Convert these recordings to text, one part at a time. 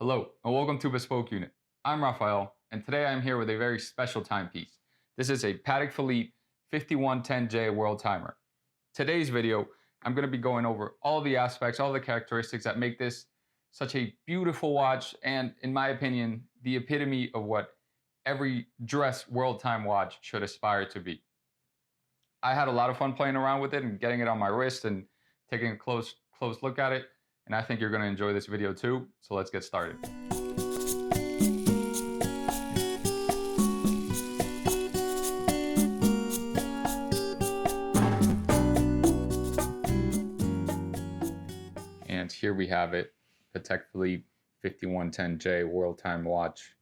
Hello, and welcome to Bespoke Unit. I'm Rafael, and today I'm here with a very special timepiece. This is a Patek Philippe 5110J World Timer. Today's video, I'm going to be going over all the aspects, all the characteristics that make this such a beautiful watch, and in my opinion, the epitome of what every dress world time watch should aspire to be. I had a lot of fun playing around with it and getting it on my wrist and taking a close look at it. And I think you're going to enjoy this video too, so let's get started. And here we have it, Patek Philippe 5110J World Time Watch.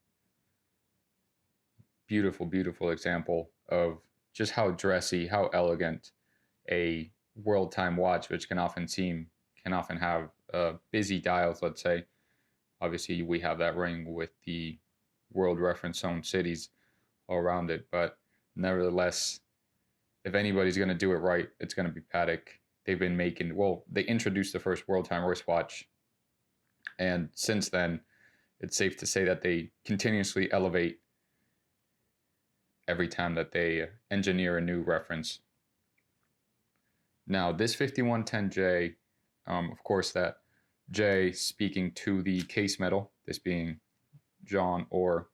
Beautiful, beautiful example of just how dressy, how elegant a world time watch, which can often have busy dials, let's say. Obviously, we have that ring with the world reference zone cities all around it, but nevertheless, if anybody's going to do it right, it's going to be Patek. They've been making, they introduced the first world time wristwatch, and since then, it's safe to say that they continuously elevate every time that they engineer a new reference. Now, this 5110J, of course, that J speaking to the case metal, this being John or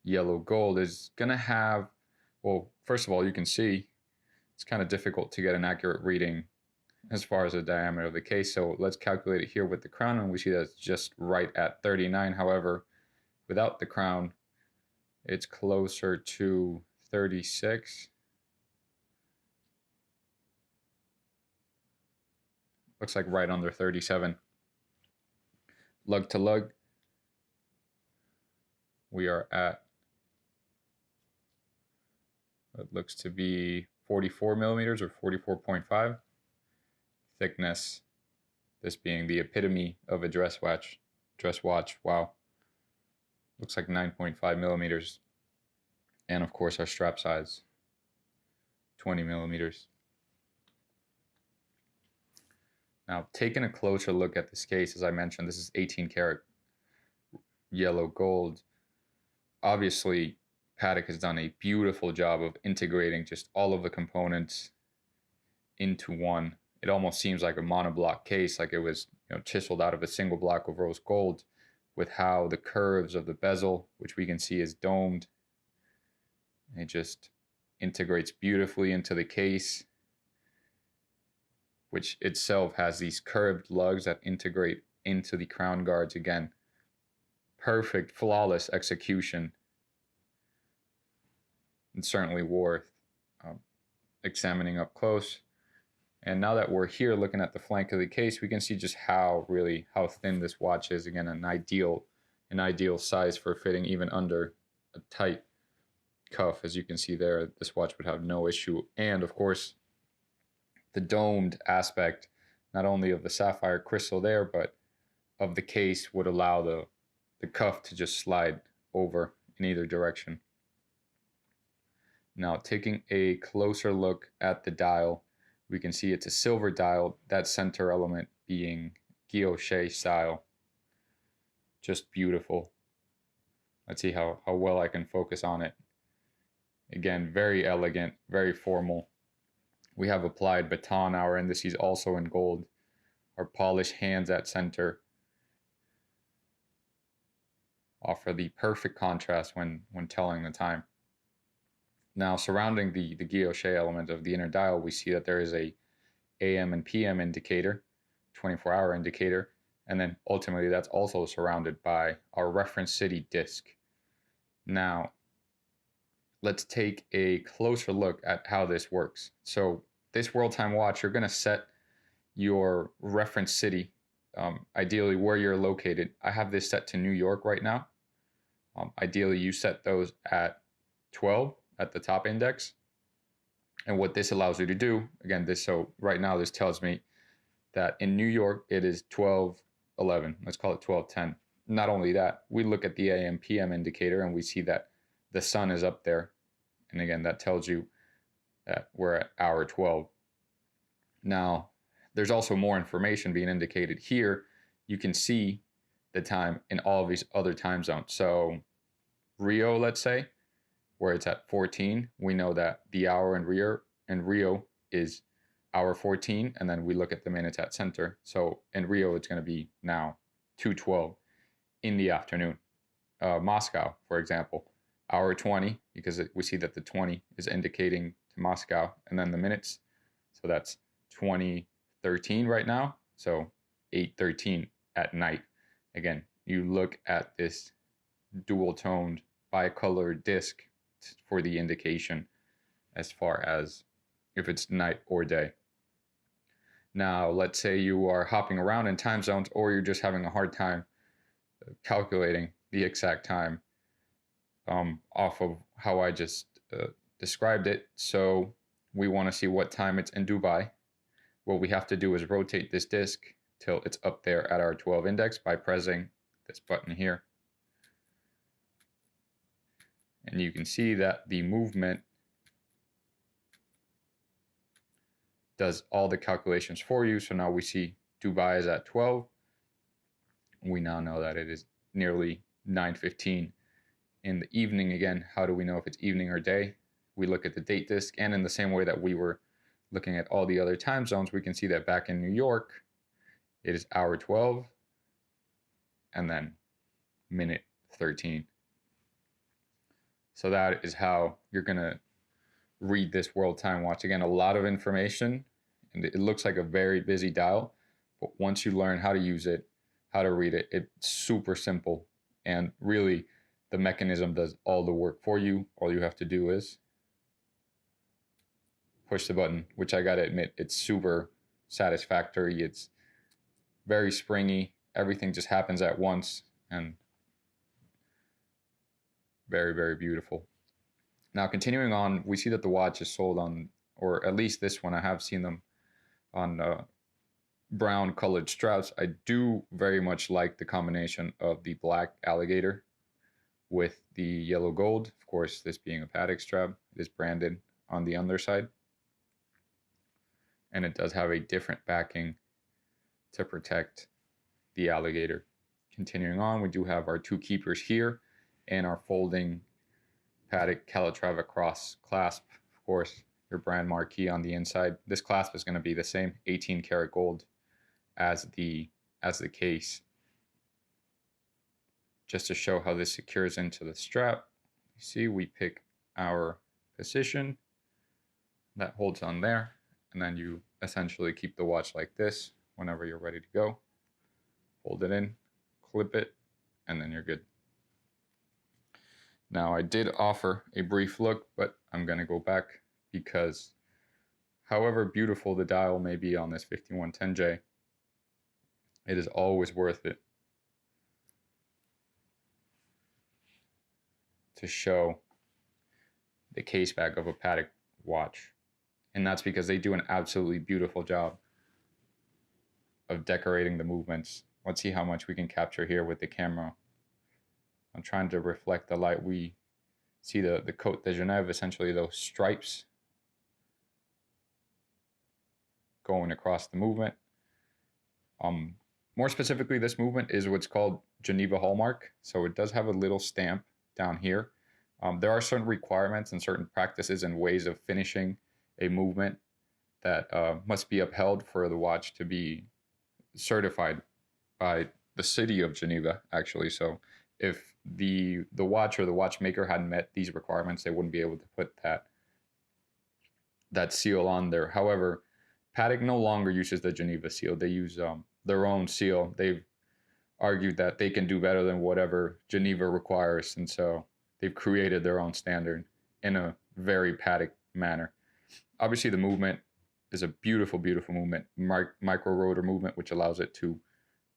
yellow gold, is going to have, first of all, you can see it's kind of difficult to get an accurate reading as far as the diameter of the case. So let's calculate it here with the crown, and we see that it's just right at 39. However, without the crown, it's closer to 36. Looks like right under 37. Lug-to-lug, we are at, it looks to be 44 millimeters or 44.5. Thickness, this being the epitome of a dress watch, wow. Looks like 9.5 millimeters. And of course our strap size, 20 millimeters. Now, taking a closer look at this case, as I mentioned, this is 18 karat yellow gold. Obviously, Patek has done a beautiful job of integrating just all of the components into one. It almost seems like a monoblock case, like it was chiseled out of a single block of rose gold, with how the curves of the bezel, which we can see is domed, it just integrates beautifully into the case, which itself has these curved lugs that integrate into the crown guards. Again, perfect, flawless execution, and certainly worth examining up close. And now that we're here looking at the flank of the case, we can see just how thin this watch is. Again, an ideal size for fitting even under a tight cuff. As you can see there, this watch would have no issue. And of course, the domed aspect, not only of the sapphire crystal there, but of the case, would allow the cuff to just slide over in either direction. Now, taking a closer look at the dial, we can see it's a silver dial, that center element being guilloche style. Just beautiful. Let's see how well I can focus on it. Again, very elegant, very formal. We have applied baton. Our indices also in gold. Our polished hands at center offer the perfect contrast when telling the time. Now, surrounding the guilloche element of the inner dial, we see that there is a AM and PM indicator, 24-hour indicator, and then ultimately that's also surrounded by our reference city disc. Now, let's take a closer look at how this works. So this world time watch, you're going to set your reference city, ideally where you're located. I have this set to New York right now. Ideally, you set those at 12 at the top index. And what this allows you to do, again, so right now this tells me that in New York it is 12:11. Let's call it 12:10. Not only that, we look at the AM PM indicator and we see that the sun is up there. And again, that tells you that we're at hour 12. Now, there's also more information being indicated here. You can see the time in all of these other time zones. So Rio, let's say, where it's at 14, we know that the hour in Rio is hour 14, and then we look at the minutes at center. So in Rio, it's going to be now 2:12 in the afternoon. Moscow, for example, hour 20, because we see that the 20 is indicating to Moscow, and then the minutes. So that's 20:13 right now. So 8:13 at night. Again, you look at this dual toned bicolored disc for the indication as far as if it's night or day. Now, let's say you are hopping around in time zones, or you're just having a hard time calculating the exact time off of how I just described it. So we want to see what time it's in Dubai. What we have to do is rotate this disc till it's up there at our 12 index by pressing this button here. And you can see that the movement does all the calculations for you. So now we see Dubai is at 12. We now know that it is nearly 9:15 in the evening. Again, how do we know if it's evening or day? We look at the date disc, and in the same way that we were looking at all the other time zones, we can see that back in New York, it is hour 12 and then minute 13. So that is how you're going to read this world time watch. Again, a lot of information, and it looks like a very busy dial, but once you learn how to use it, how to read it, it's super simple. And really, the mechanism does all the work for you. All you have to do is push the button, which I got to admit, it's super satisfactory. It's very springy. Everything just happens at once, and very, very beautiful. Now, continuing on, we see that the watch is sold on, or at least this one, I have seen them on brown colored straps. I do very much like the combination of the black Alligator with the yellow gold. Of course, this being a Patek strap, it is branded on the underside. And it does have a different backing to protect the Alligator. Continuing on, we do have our two keepers here and our folding Patek Calatrava cross clasp. Of course, your brand marquee on the inside. This clasp is going to be the same 18 karat gold as the case. Just to show how this secures into the strap, you see we pick our position that holds on there, and then you essentially keep the watch like this whenever you're ready to go. Hold it in, clip it, and then you're good. Now, I did offer a brief look, but I'm going to go back because however beautiful the dial may be on this 5110J, it is always worth it to show the case back of a Patek watch. And that's because they do an absolutely beautiful job of decorating the movements. Let's see how much we can capture here with the camera. I'm trying to reflect the light. We see the Côte de Genève, essentially those stripes going across the movement. More specifically, this movement is what's called Geneva hallmark. So it does have a little stamp down here. There are certain requirements and certain practices and ways of finishing a movement that must be upheld for the watch to be certified by the city of Geneva, actually. So if the watch or the watchmaker hadn't met these requirements, they wouldn't be able to put that seal on there. However, Patek no longer uses the Geneva seal. They use their own seal. They've argued that they can do better than whatever Geneva requires, and so they've created their own standard in a very Patek manner. Obviously, the movement is a beautiful, beautiful movement, micro rotor movement, which allows it to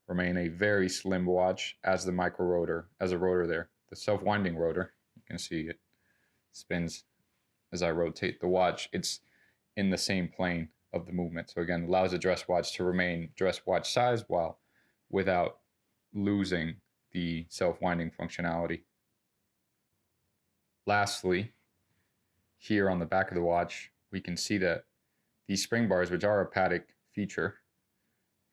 remain a very slim watch as the micro rotor, as a rotor there. The self-winding rotor, you can see it spins as I rotate the watch. It's in the same plane of the movement. So again, allows a dress watch to remain dress watch size while without losing the self-winding functionality. Lastly, here on the back of the watch, we can see that these spring bars, which are a Patek feature,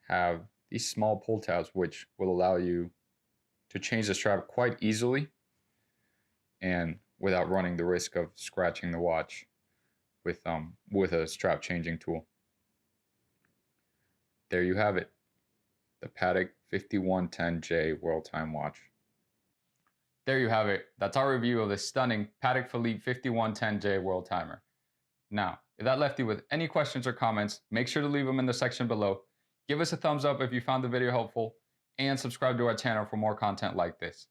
have these small pull tabs which will allow you to change the strap quite easily and without running the risk of scratching the watch with a strap changing tool. There you have it, the Patek 5110J World Time watch. There you have it. That's our review of the stunning Patek Philippe 5110J World Timer. Now, if that left you with any questions or comments, make sure to leave them in the section below. Give us a thumbs up if you found the video helpful, and subscribe to our channel for more content like this.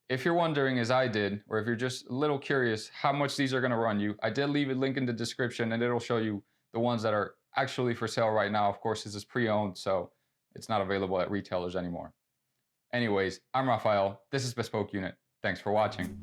If you're wondering, as I did, or if you're just a little curious how much these are going to run you, I did leave a link in the description, and it'll show you the ones that are actually for sale right now. Of course, this is pre-owned, so it's not available at retailers anymore. Anyways, I'm Rafael. This is Bespoke Unit. Thanks for watching.